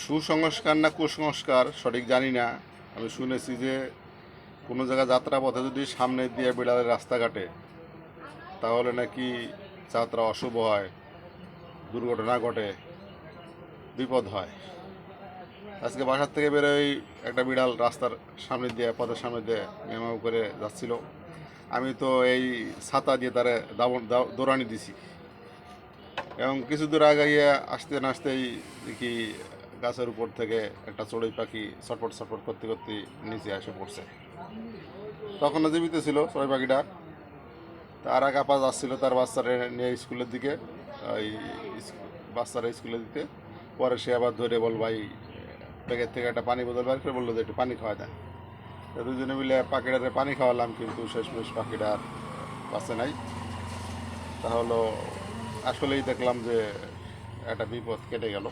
সুসংস্কার না কুসংস্কার সঠিক জানি না। আমি শুনেছি যে কোনো জায়গায় যাত্রাপথে যদি সামনে দিয়ে বিড়ালের রাস্তা কাটে তাহলে নাকি যাত্রা অশুভ হয়, দুর্ঘটনা ঘটে, বিপদ হয়। আজকে বাসার থেকে বেরোই, একটা বিড়াল রাস্তার সামনে দিয়ে, পথের সামনে দিয়ে মেমাও করে যাচ্ছিল। আমি তো এই ছাতা দিয়ে তারে দৌড়ানি দিছি এবং কিছু দূর আগাইয়ে আসতে না আসতেই দেখি গাছের উপর থেকে একটা চড়ুই পাখি ছটফট ছটফট করতে করতে নিচে এসে পড়ছে। তখনও জীবিত ছিল চড়ুই পাখিটা। তার আগে আপা যাচ্ছিল তার বাচ্চারা নিয়ে স্কুলের দিকে, ওই বাচ্চারা স্কুলে দিতে। পরে সে আবার ধরে বল, ভাই প্যাকেট থেকে একটা পানি বোতল বের করে বললো যে একটু পানি খাওয়া দেন। দুজনে মিলে পাখিটারে পানি খাওয়ালাম, কিন্তু শেষমেশ পাখিটার বাঁচে নাই। তাহলে আসলেই দেখলাম যে একটা বিপদ কেটে গেল।